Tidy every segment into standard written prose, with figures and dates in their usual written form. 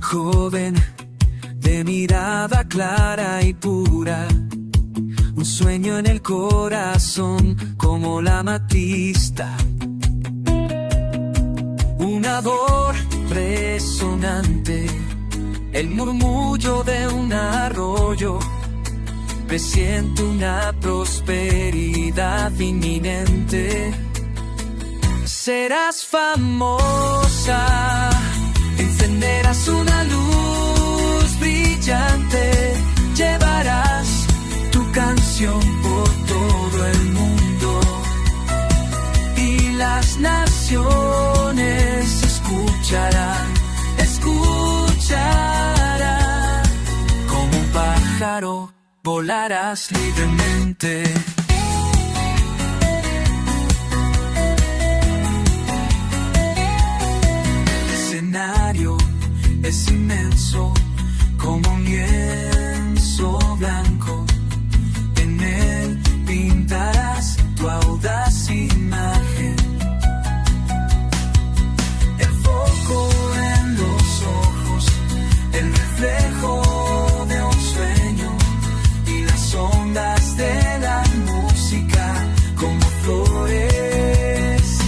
joven de mirada clara y pura, un sueño en el corazón como la amatista, una voz resonante, el murmullo de un arroyo, presiento una prosperidad inminente. Serás famosa, encenderás una luz brillante, llevarás tu canción por todo el mundo y las naciones escucharán, como un pájaro volarás libremente. El escenario es inmenso como un lienzo blanco. En él pintarás tu audaz imagen. El foco en los ojos, el reflejo de un sueño y las ondas de la música como flores.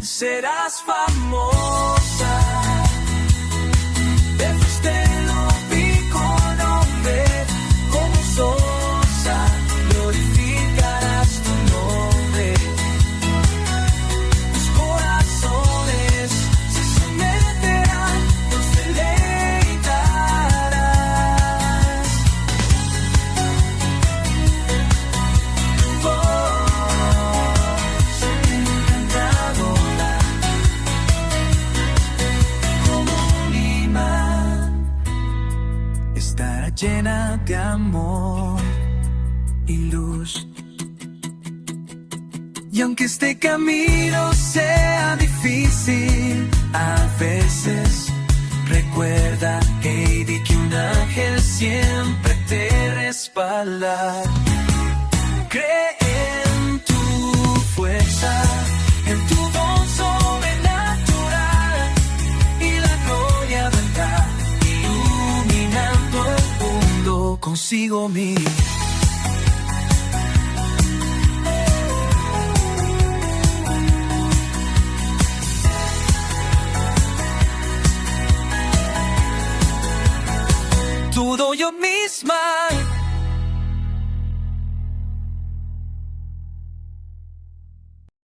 Serás famosa, te fuiste lo vi con nombre como Sosa, glorificarás tu nombre. Los corazones se someterán, los deleitarás. Voz encantadora, como un imán, estará llena de amor y luz. Y aunque este camino sea difícil, a veces recuerda, Heidi, que un ángel siempre te respalda. Cree en tu fuerza, en tu don sobrenatural, y la gloria vendrá, iluminando el mundo consigo mismo. Todo yo misma